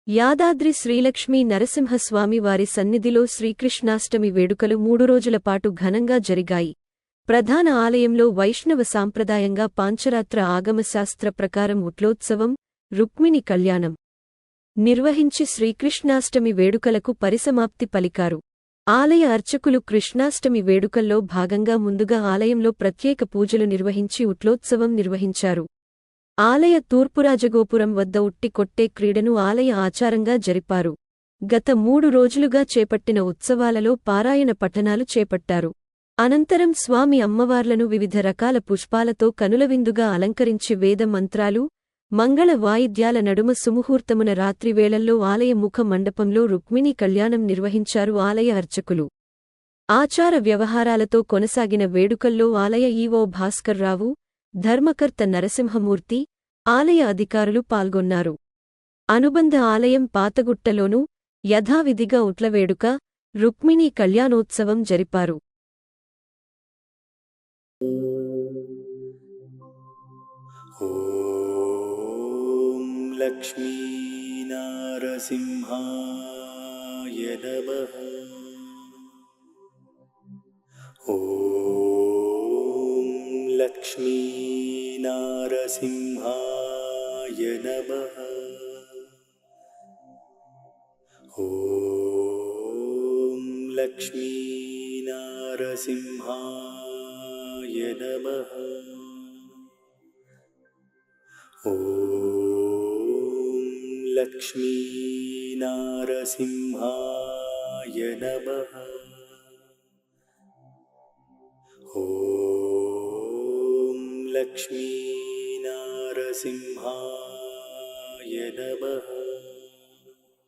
యాదాద్రి శ్రీలక్ష్మీ నరసింహస్వామి వారి సన్నిధిలో శ్రీకృష్ణాష్టమి వేడుకలు 3 రోజుల పాటు ఘనంగా జరిగాయి. ప్రధాన ఆలయంలో వైష్ణవ సాంప్రదాయంగా పాంచరాత్ర ఆగమశాస్త్ర ప్రకారం ఉట్లోత్సవం, రుక్మిణి కళ్యాణం నిర్వహించి శ్రీకృష్ణాష్టమి వేడుకలకు పరిసమాప్తి పలికారు. ఆలయ అర్చకులు కృష్ణాష్టమి వేడుకల్లో భాగంగా ముందుగా ఆలయంలో ప్రత్యేక పూజలు నిర్వహించి ఉట్లోత్సవం నిర్వహించారు. ఆలయ తూర్పురాజగోపురం వద్ద ఉట్టి కొట్టే క్రీడను ఆలయ ఆచారంగా జరిపారు. గత 3 రోజులుగా చేపట్టిన ఉత్సవాలలో పారాయణ పఠనాలు చేపట్టారు. అనంతరం స్వామి అమ్మవార్లను వివిధ రకాల పుష్పాలతో కనులవిందుగా అలంకరించి వేద మంత్రాలు, మంగళ వాయిద్యాల నడుమ సుముహూర్తమున రాత్రివేళల్లో ఆలయ ముఖ మండపంలో రుక్మిణీ కళ్యాణం నిర్వహించారు ఆలయ అర్చకులు. ఆచార వ్యవహారాలతో కొనసాగిన వేడుకల్లో ఆలయ ఈవో భాస్కర్రావు, ధర్మకర్త నరసింహమూర్తి, ఆలయ అధికారులు పాల్గొన్నారు. అనుబంధ ఆలయం పాతగుట్టలోనూ యథావిధిగా ఉట్లవేడుక, రుక్మిణీ కళ్యాణోత్సవం జరిపారు. ఓం లక్ష్మీ నరసింహాయ నమః. ఓం లక్ష్మీ నరసింహాయ నమః. ఓం లక్ష్మీ నరసింహాయ నమః. ఓం లక్ష్మీ నరసింహాయ నమః. ఓం లక్ష్మీ నరసింహాయ నమః.